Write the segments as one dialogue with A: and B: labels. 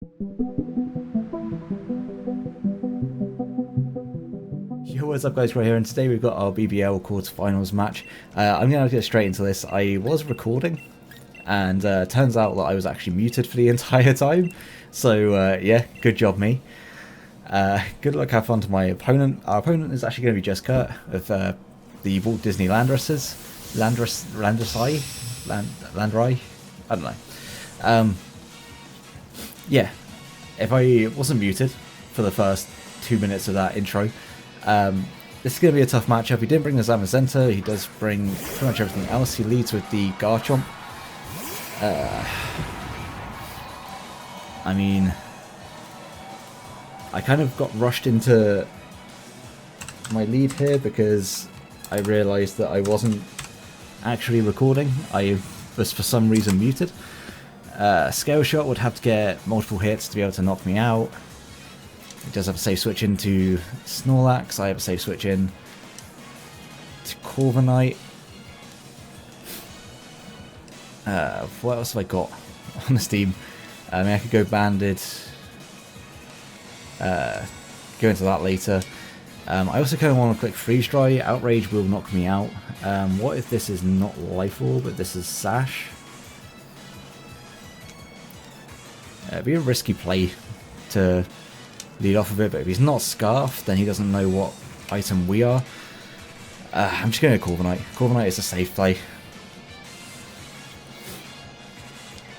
A: Yo, what's up guys, right here, and today we've got our BBL quarterfinals match. I'm going to get straight into this. I was recording, and turns out that I was actually muted for the entire time, so yeah, good job me. Good luck, have fun to my opponent. Our opponent is actually going to be JustKurt of the Walt Disney Landoruses. Landry? I don't know. Yeah, if I wasn't muted for the first 2 minutes of that intro, this is going to be a tough matchup. He didn't bring the Zamazenta, he does bring pretty much everything else. He leads with the Garchomp. I mean, I kind of got rushed into my lead here because I realised that I wasn't actually recording. I was for some reason muted. Scale Shot would have to get multiple hits to be able to knock me out. He does have a safe switch into Snorlax. I have a safe switch in to Corviknight. What else have I got on this team? I mean, I could go Banded. Go into that later. I also kind of want to click Freeze Dry. Outrage will knock me out. What if this is not Life Orb, but this is Sash? It'd be a risky play to lead off of it, but if he's not Scarf, then he doesn't know what item we are. I'm just going to Corviknight. Corviknight is a safe play.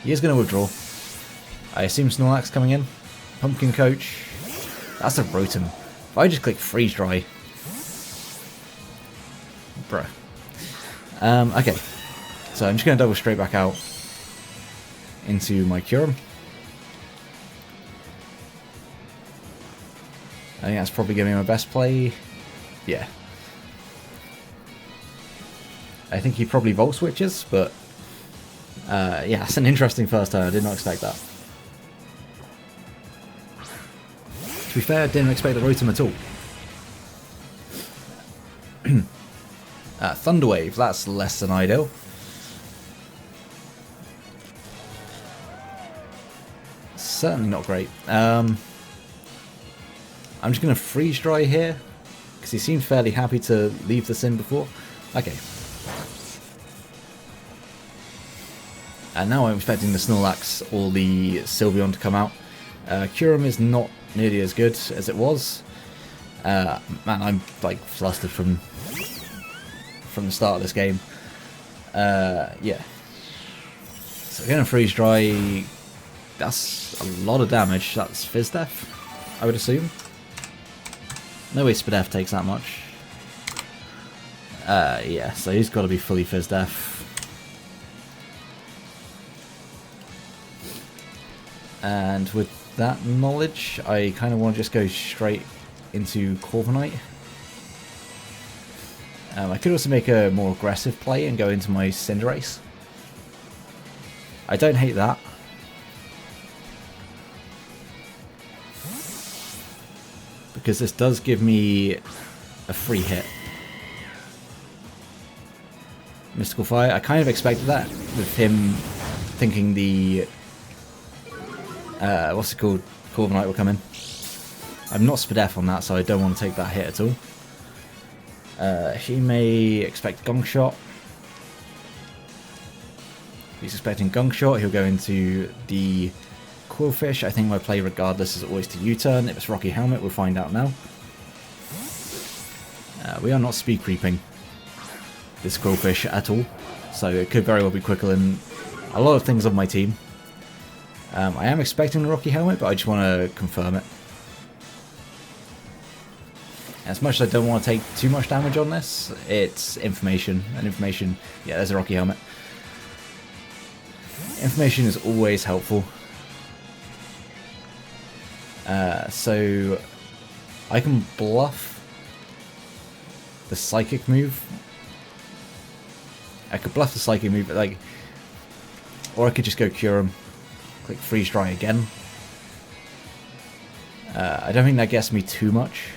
A: He is going to withdraw. I assume Snorlax coming in. Pumpkin Coach. That's a Rotom. If I just click Freeze Dry. Bruh. Okay. So I'm just going to double straight back out into my Kyurem. I think that's probably going to be my best play. Yeah. I think he probably Volt Switches, but yeah, it's an interesting first turn. I did not expect that. To be fair, I didn't expect the Rotom at all. Thunder Wave, that's less than ideal. Certainly not great. I'm just going to Freeze Dry here, because he seemed fairly happy to leave this in before. Okay. And now I'm expecting the Snorlax or the Sylveon to come out. Kyurem is not nearly as good as it was. Man, I'm like flustered from the start of this game. Yeah. So going to Freeze Dry. That's a lot of damage. That's Fizz Death, I would assume. No way Spadef takes that much. Yeah, so he's got to be fully Fizz Death. And with that knowledge, I kind of want to just go straight into Corviknight. I could also make a more aggressive play and go into my Cinderace. I don't hate that. Because this does give me a free hit. Mystical Fire, I kind of expected that with him thinking the what's it called, Corviknight will come in. I'm not Spadef on that, so I don't want to take that hit at all. He may expect Gong Shot. If he's expecting Gong Shot, he'll go into the Quillfish. I think my play regardless is always to U-turn. If it's Rocky Helmet, we'll find out now. We are not speed creeping this Quillfish at all, so it could very well be quicker than a lot of things on my team. I am expecting the Rocky Helmet, but I just want to confirm it. As much as I don't want to take too much damage on this, it's information, and information, yeah, there's a Rocky Helmet. Information is always helpful. So I can bluff the Psychic move. I could bluff the Psychic move, but like, or I could just go Kyurem, click Freeze Dry again. I don't think that gets me too much.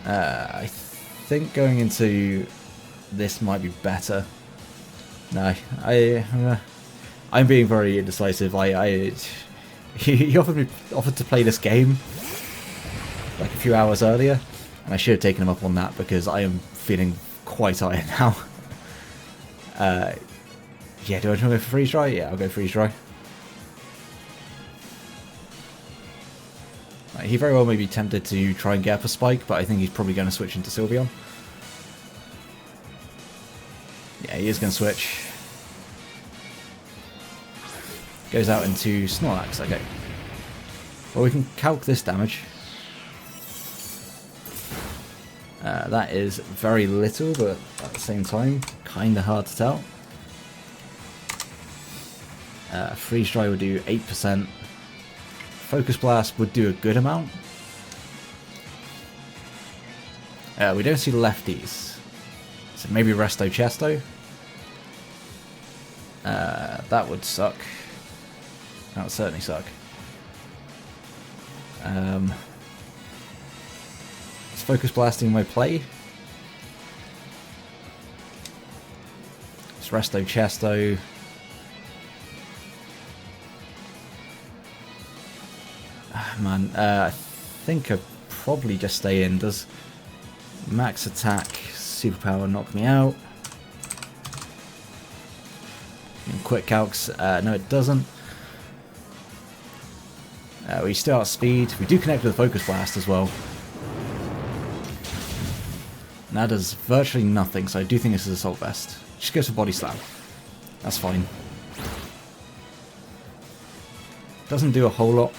A: I think going into this might be better. No, I'm being very indecisive. He offered to play this game like a few hours earlier, and I should have taken him up on that because I am feeling quite tired now. Yeah, do I want to go for freeze dry? Yeah, I'll go freeze dry. He very well may be tempted to try and get up a spike, but I think he's probably going to switch into Sylveon. Yeah, he is going to switch. Goes out into Snorlax, okay. Well, we can calc this damage. That is very little, but at the same time, kind of hard to tell. Freeze Dry would do 8%. Focus Blast would do a good amount. We don't see lefties. So maybe Resto Chesto. That would suck. That would certainly suck. Is Focus Blasting my play? It's Resto Chesto. Man, I think I'd probably just stay in. Does max attack superpower knock me out? And quick calcs, no it doesn't. We still outspeed. We do connect with a Focus Blast as well. And that does virtually nothing, so I do think this is Assault Vest. Just goes for Body Slam. That's fine. Doesn't do a whole lot.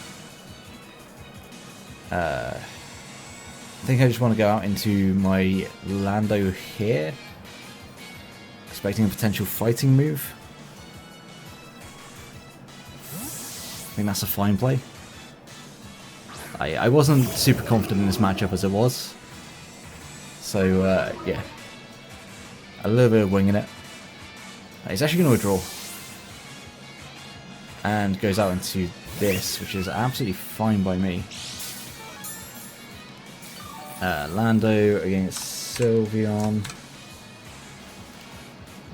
A: I think I just want to go out into my Lando here. Expecting a potential fighting move. I think that's a fine play. I wasn't super confident in this matchup as it was. So, yeah. A little bit of winging it. He's actually going to withdraw. And goes out into this, which is absolutely fine by me. Lando against Sylveon.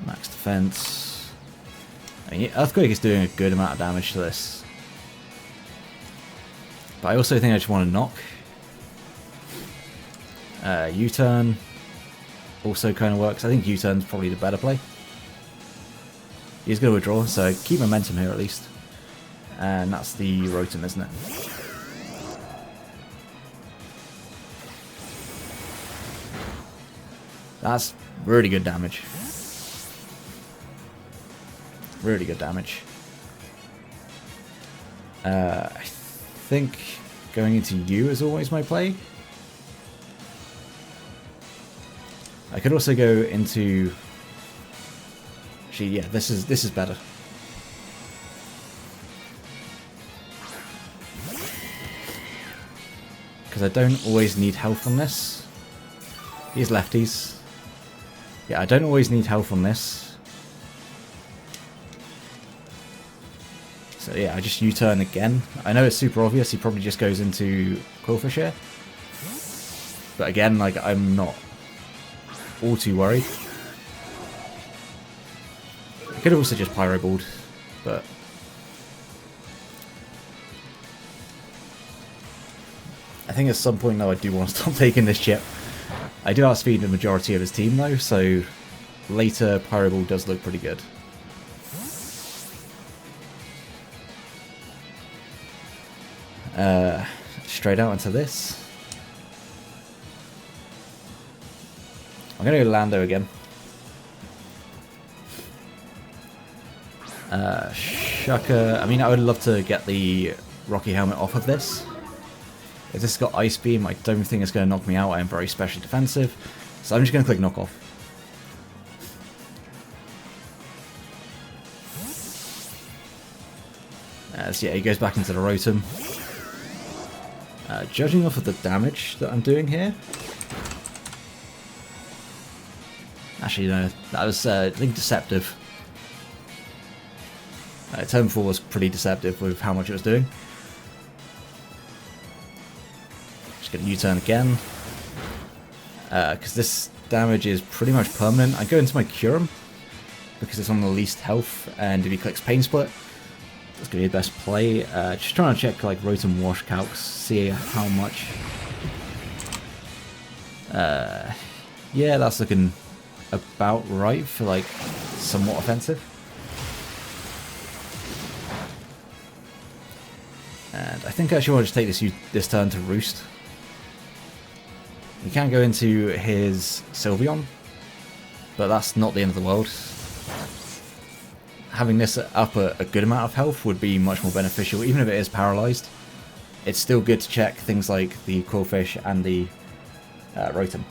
A: Max defense. I mean, Earthquake is doing a good amount of damage to this. But I also think I just want to knock. U-turn also kind of works. I think U-turn's probably the better play. He's going to withdraw, so keep momentum here at least. And that's the Rotom, isn't it? That's really good damage. Really good damage. I think going into you is always my play. I could also go into... Actually, yeah, this is better. Because I don't always need health on this. These lefties. Yeah, I don't always need health on this. So yeah, I just U-turn again. I know it's super obvious, he probably just goes into Quillfish here. But again, like, I'm not all too worried. I could also just Pyro Balled, but... I think at some point though I do want to stop taking this chip. I do outspeed the majority of his team though, so later Pyro Ball does look pretty good. Straight out into this. I'm going to go Lando again. Shaka, I mean, I would love to get the Rocky Helmet off of this. If this has got Ice Beam, I don't think it's going to knock me out. I am very specially defensive. So I'm just going to click Knock Off. So yeah, he goes back into the Rotom. Judging off of the damage that I'm doing here... Actually, no, that was, I think, deceptive. Turn 4 was pretty deceptive with how much it was doing. Just going to U-turn again. Because this damage is pretty much permanent. I go into my Kyurem. because it's on the least health, and if he clicks Pain Split, that's going to be the best play. Just trying to check like Rotom Wash calcs, see how much. Yeah, that's looking about right for like somewhat offensive. And I think I actually want to just take this turn to Roost. You can go into his Sylveon, but that's not the end of the world. Having this up a good amount of health would be much more beneficial, even if it is paralyzed. It's still good to check things like the Quillfish and the Rotom.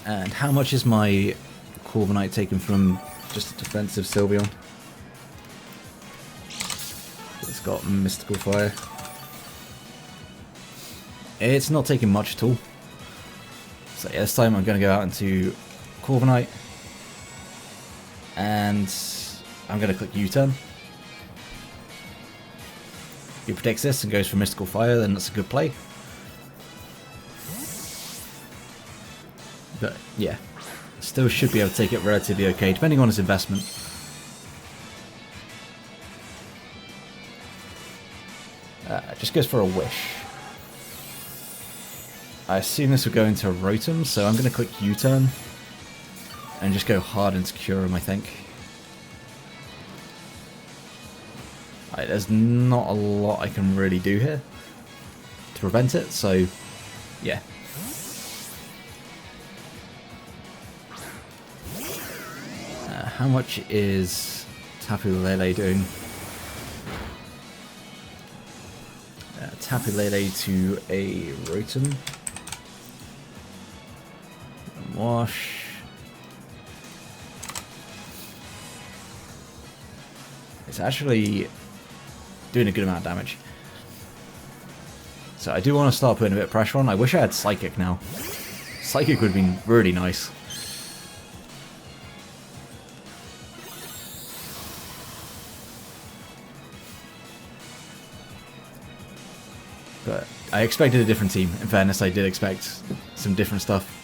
A: And how much is my Corviknight taken from just a defensive Sylveon? It's got Mystical Fire. It's not taking much at all. So yeah, this time I'm going to go out into Corviknight. And I'm going to click U-turn. If he predicts this and goes for Mystical Fire, then that's a good play. But yeah, still should be able to take it relatively okay, depending on his investment. Just goes for a Wish. I assume this will go into a Rotom, so I'm going to click U-turn and just go hard into Kyurem, I think. There's not a lot I can really do here to prevent it, so yeah. How much is Tapu Lele doing? Tapu Lele to a Rotom. Wash. It's actually doing a good amount of damage. So I do want to start putting a bit of pressure on. I wish I had Psychic now. Psychic would have been really nice. But I expected a different team. In fairness, I did expect some different stuff.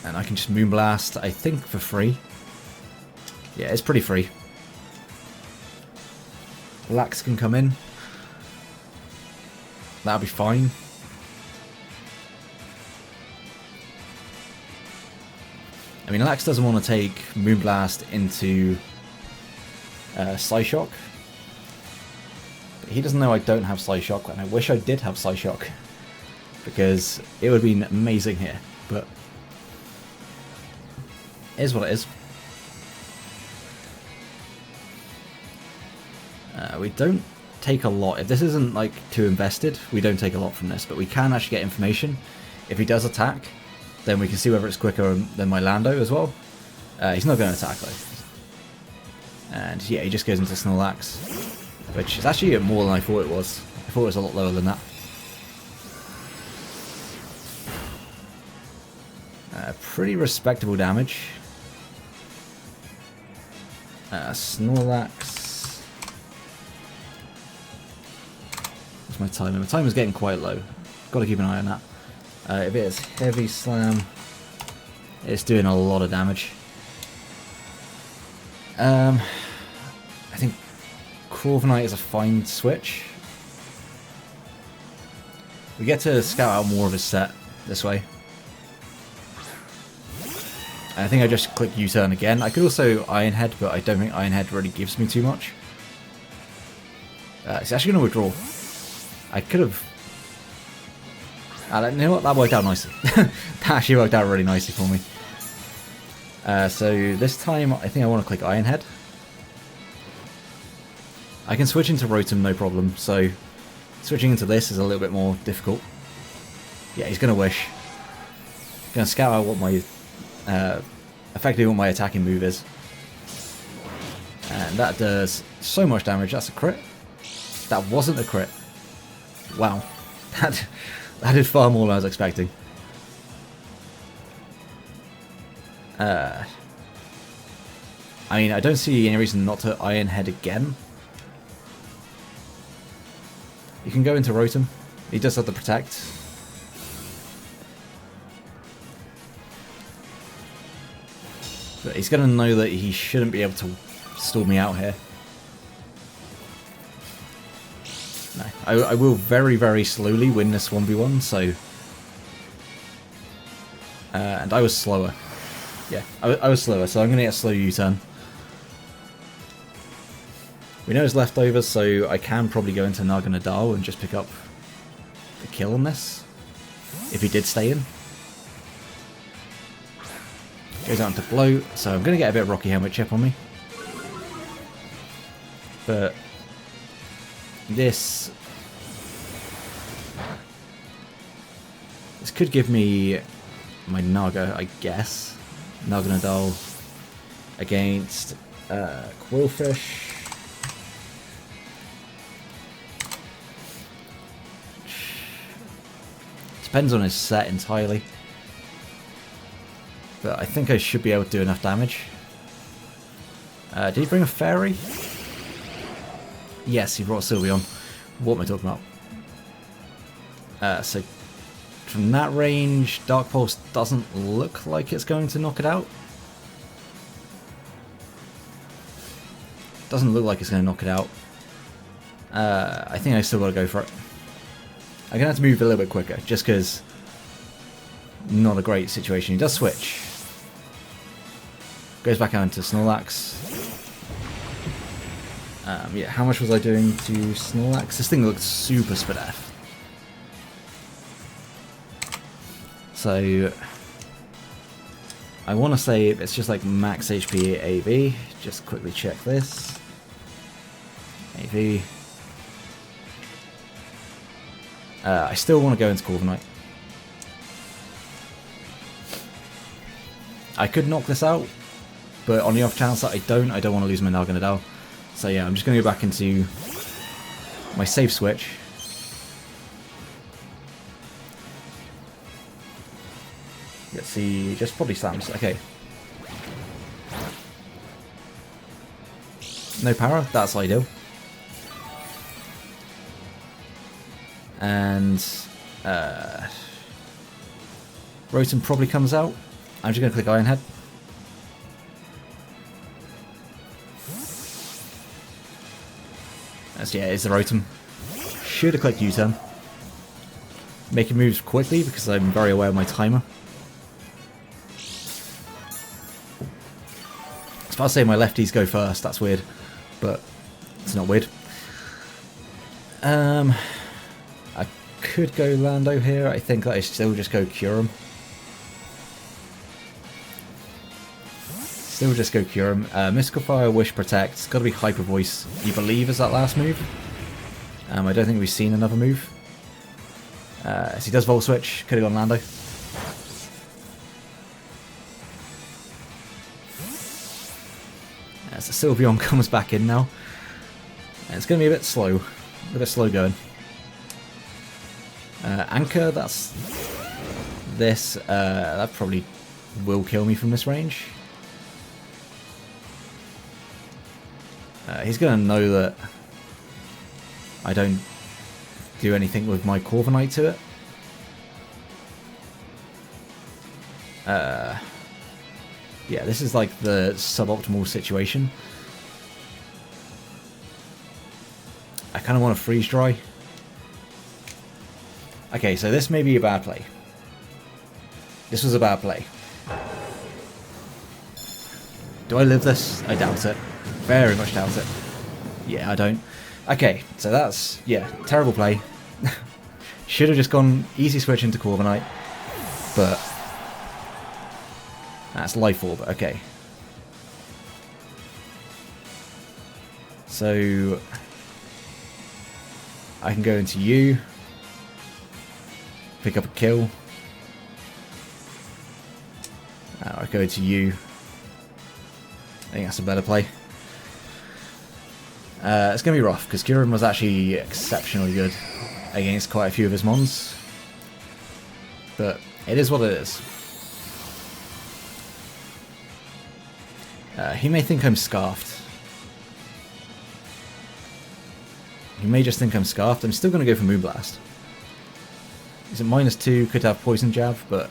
A: And I can just Moonblast, I think, for free. Yeah, it's pretty free. Lax can come in. That'll be fine. I mean, Lax doesn't want to take Moonblast into Psyshock. He doesn't know I don't have Psyshock, and I wish I did have Psyshock, because it would have been amazing here, but it is what it is. We don't take a lot. If this isn't like too invested, we don't take a lot from this, but we can actually get information. If he does attack, then we can see whether it's quicker than my Lando as well. He's not going to attack though. And yeah, he just goes into Snorlax, which is actually more than I thought it was. I thought it was a lot lower than that. Pretty respectable damage. Snorlax. What's my timer? My timer's getting quite low. Got to keep an eye on that. If it is Heavy Slam, it's doing a lot of damage. I think Corviknight is a fine switch. We get to scout out more of his set this way. I think I just click U-turn again. I could also Iron Head, but I don't think Iron Head really gives me too much. It's actually going to withdraw. I could have... you know what? That worked out nicely. That actually worked out really nicely for me. So this time, I think I want to click Iron Head. I can switch into Rotom, no problem. So switching into this is a little bit more difficult. Yeah, he's going to Wish. Going to scout out what my... effectively what my attacking move is. And that does so much damage. That's a crit. That wasn't a crit. Wow. That did far more than I was expecting. I mean, I don't see any reason not to Iron Head again. You can go into Rotom. He does have to protect. But he's going to know that he shouldn't be able to stall me out here. No, I will very, very slowly win this 1v1, so... and I was slower. Yeah, I was slower, so I'm going to get a slow U-turn. We know his leftovers, so I can probably go into Naga and just pick up the kill on this. If he did stay in. Goes out into blow, so I'm going to get a bit of Rocky Helmet chip on me. But this could give me my Naga, I guess. Naga Nadal against Quillfish. Depends on his set entirely. But I think I should be able to do enough damage. Did he bring a fairy? Yes, he brought Sylveon. What am I talking about? So from that range, Dark Pulse doesn't look like it's going to knock it out. Doesn't look like it's going to knock it out. I think I still got to go for it. I'm going to have to move a little bit quicker, just because not a great situation. He does switch. Goes back out into Snorlax. Yeah, how much was I doing to Snorlax? This thing looks super Spadef. So I want to say it's just like max HP AV. Just quickly check this. AV. I still want to go into Corviknight. I could knock this out, but on the off chance that I don't want to lose my Naga Nadal. So yeah, I'm just going to go back into my safe switch. Let's see, just probably slams. Okay. No power, that's ideal. And Rotom probably comes out. I'm just going to click Iron Head. Yeah, it's the Rotom. Should have clicked U-turn. Making moves quickly because I'm very aware of my timer. I was about to say my lefties go first, that's weird. But it's not weird. I could go Lando here. I think that I still just go Cure him. Still just go Cure him. Mystical Fire, Wish, Protect. It's got to be Hyper Voice, you believe, is that last move. I don't think we've seen another move. So he does Volt Switch. Could have gone Lando. So Sylveon comes back in now. And it's going to be a bit slow. A bit slow going. Anchor, that's this. That probably will kill me from this range. He's going to know that I don't do anything with my Corviknight to it. Yeah, this is like the suboptimal situation. I kind of want to freeze dry. Okay, so this may be a bad play. This was a bad play. Do I live this? I doubt it. Very much doubt it. Yeah, I don't. Okay, so that's, yeah, terrible play. Should have just gone easy switch into Corviknight, but that's Life Orb, okay. So I can go into you, pick up a kill. I go into you. I think that's a better play. It's going to be rough, because Kyurem was actually exceptionally good against quite a few of his mons. But it is what it is. He may think I'm scarfed. He may just think I'm scarfed. I'm still going to go for Moonblast. Is it -2? Could have Poison Jab, but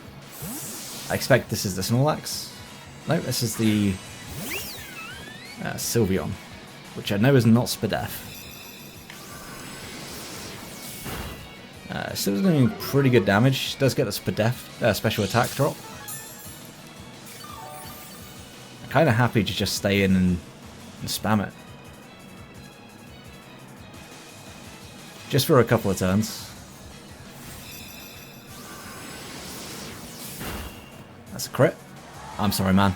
A: I expect this is the Snorlax. No, this is the Sylveon, which I know is not Spadef. Still doing pretty good damage. Does get the Spadef special attack drop. I'm kind of happy to just stay in and spam it. Just for a couple of turns. That's a crit. I'm sorry, man.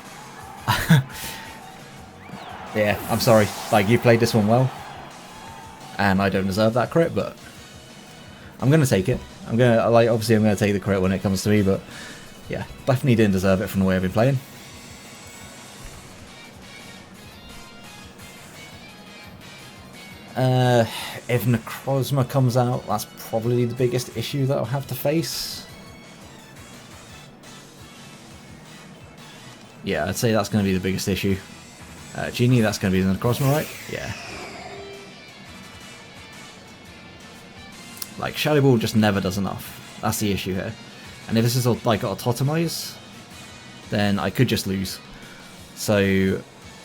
A: Yeah, I'm sorry. Like, you played this one well. And I don't deserve that crit, but I'm gonna take it. I'm gonna, like, obviously I'm gonna take the crit when it comes to me, but yeah, definitely didn't deserve it from the way I've been playing. If Necrozma comes out, that's probably the biggest issue that I'll have to face. Yeah, I'd say that's going to be the biggest issue. Genie, that's going to be the Necrozma, right? Yeah. Like, Shadow Ball just never does enough. That's the issue here. And if this is like got a Totemize, then I could just lose. So,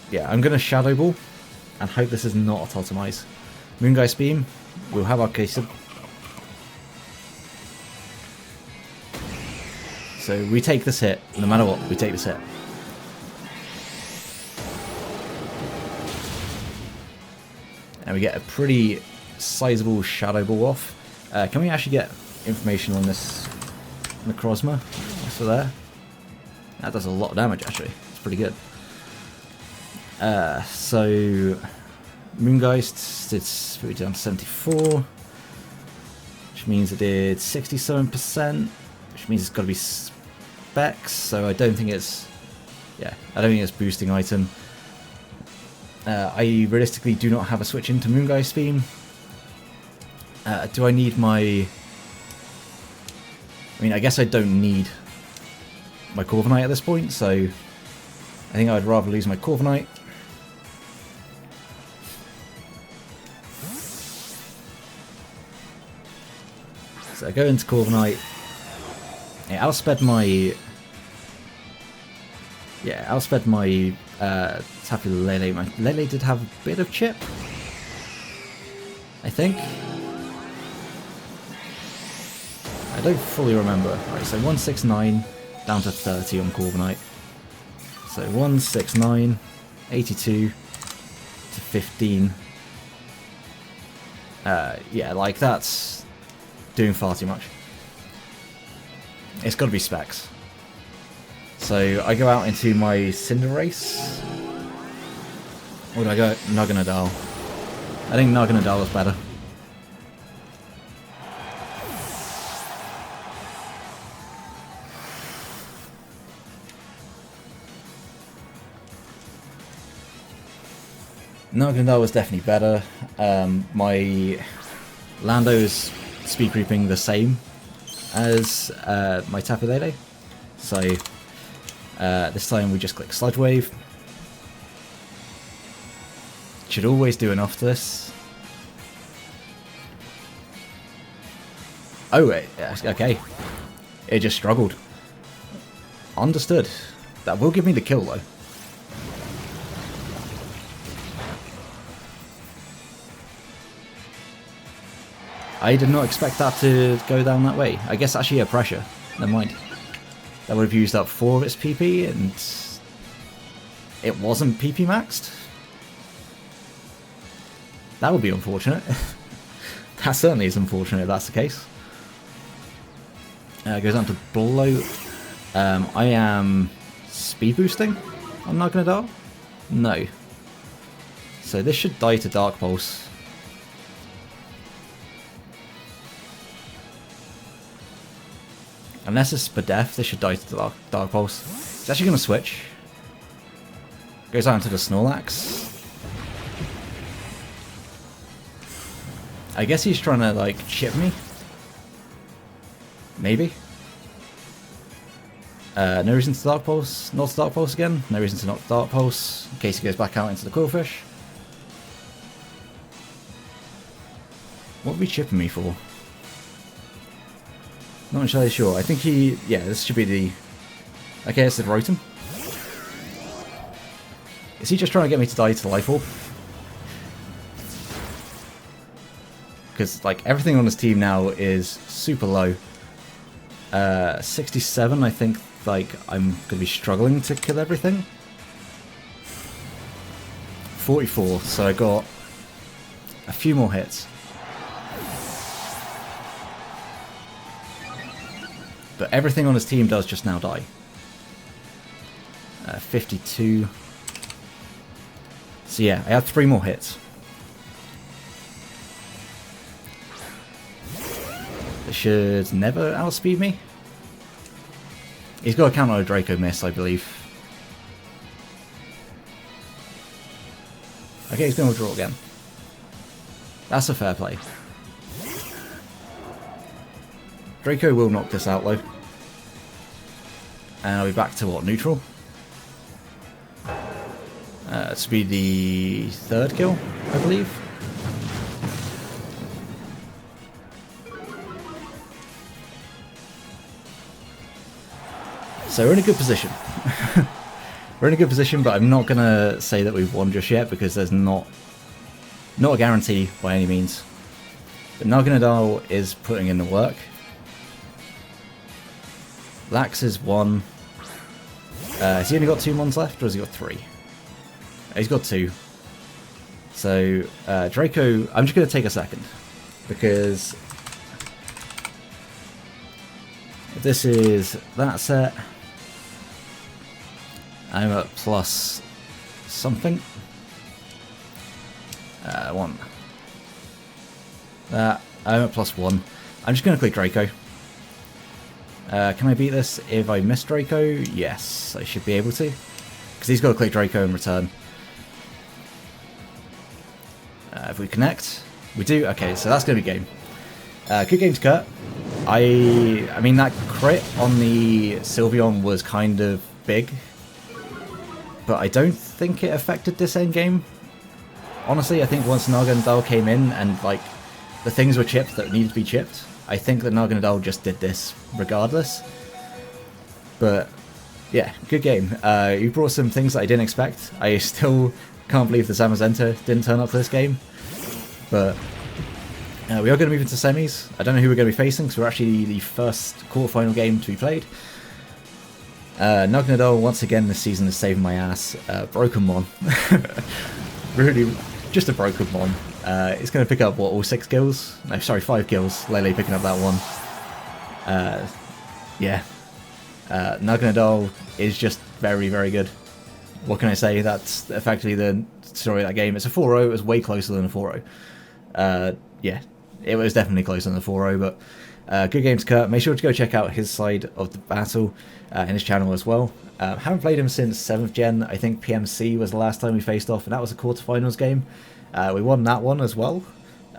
A: yeah, I'm going to Shadow Ball and hope this is not a Totemize. Moongeist Beam, we'll have our Queso. So we take this hit, no matter what, we take this hit. And we get a pretty sizable Shadow Ball off. Can we actually get information on this Necrozma? So there. That does a lot of damage actually, it's pretty good. So Moongeist, it's put it down to 74, which means it did 67%, which means it's got to be specs, so I don't think it's, yeah, I don't think it's boosting item. I realistically do not have a switch into Moongeist Beam. Do I need my, I mean, I guess I don't need my Corviknight at this point, so I think I'd rather lose my Corviknight. So I go into Corviknight. Yeah, outsped my Tapu Lele. My Lele did have a bit of chip, I think. I don't fully remember. Right, so 169 down to 30 on Corviknight. So 169, 82 to 15. Yeah, like that's doing far too much. It's got to be specs. So I go out into my Cinderace. Or do I go Naganadal? I think Naganadal is better. Naganadal was definitely better. My Lando's speed creeping the same as my Tapu Lele. So this time we just click Sludge Wave. Should always do enough to this. Oh, wait, okay. It just struggled. Understood. That will give me the kill though. I did not expect that to go down that way. I guess actually a pressure. Never mind. That would have used up 4 of its PP and it wasn't PP maxed. That would be unfortunate. That certainly is unfortunate if that's the case. It goes on to Blow. I am speed boosting on Naganadal? No. So this should die to Dark Pulse. Unless it's Spadef, this should die to the Dark Pulse. It's actually going to switch. Goes out into the Snorlax. I guess he's trying to, like, chip me. Maybe. No reason to Dark Pulse. Not to Dark Pulse again. No reason to not Dark Pulse. In case he goes back out into the Quillfish. What are we chipping me for? Not entirely sure. I think he... Yeah, this should be the... Okay, it's the Rotom. Is he just trying to get me to die to the Life Orb? Because, like, everything on his team now is super low. 67, I think, like, I'm going to be struggling to kill everything. 44, so I got a few more hits. But everything on his team does just now die. 52. So yeah, I have 3 more hits. It should never outspeed me. He's got to count on a Draco miss, I believe. Okay, he's going to withdraw again. That's a fair play. Draco will knock this out though. And I'll be back to what, neutral? This will be the 3rd kill, I believe. So we're in a good position. We're in a good position, but I'm not going to say that we've won just yet because there's not a guarantee by any means. But Naga is putting in the work. Lax is 1. Has he only got 2 mons left, or has he got 3? He's got 2. So, Draco, I'm just going to take a second. Because if this is that set, I'm at plus something. 1. That, I'm at plus 1. I'm just going to click Draco. Can I beat this if I miss Draco? Yes, I should be able to. Because he's got to click Draco in return. If we connect, we do. Okay, so that's going to be game. Good game to Kurt. I mean, that crit on the Sylveon was kind of big. But I don't think it affected this endgame. Honestly, I think once Naga came in and, like, the things were chipped that needed to be chipped, I think that Naga just did this regardless. But, yeah, good game. You brought some things that I didn't expect. I still can't believe the Zamazenta didn't turn up for this game. But we are going to move into semis. I don't know who we're going to be facing, because we're actually the first quarterfinal game to be played. Naga once again this season is saving my ass. Broken Mon. Really, just a broken Mon. It's going to pick up, what, all 6 kills? No, sorry, 5 kills. Lele picking up that one. Yeah. Naga is just very, very good. What can I say? That's effectively the story of that game. It's a 4-0. It was way closer than a 4-0. Yeah, it was definitely closer than a 4-0, but good game to Kurt. Make sure to go check out his side of the battle in his channel as well. Haven't played him since 7th gen. I think PMC was the last time we faced off, and that was a quarterfinals game. We won that one as well.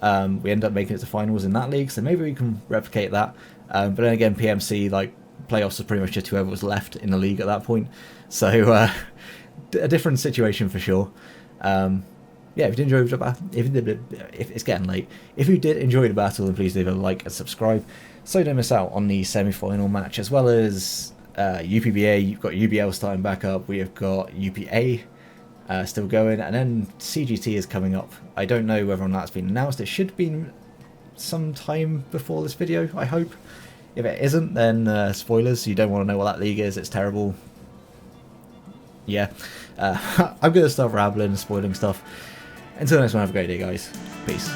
A: We ended up making it to finals in that league, so maybe we can replicate that. But then again, PMC, like, playoffs was pretty much just whoever was left in the league at that point. So, a different situation for sure. Yeah, if you did enjoy the battle, if it's getting late, if you did enjoy the battle, then please leave a like and subscribe so you don't miss out on the semi-final match, as well as UPBA. You've got UBL starting back up. We have got UPA still going, and then CGT is coming up. I don't know whether or not that's been announced. It should be some time before this video, I hope. If it isn't, then spoilers. You don't want to know what that league is. It's terrible. Yeah, I'm going to start rambling and spoiling stuff. Until next one, have a great day, guys. Peace.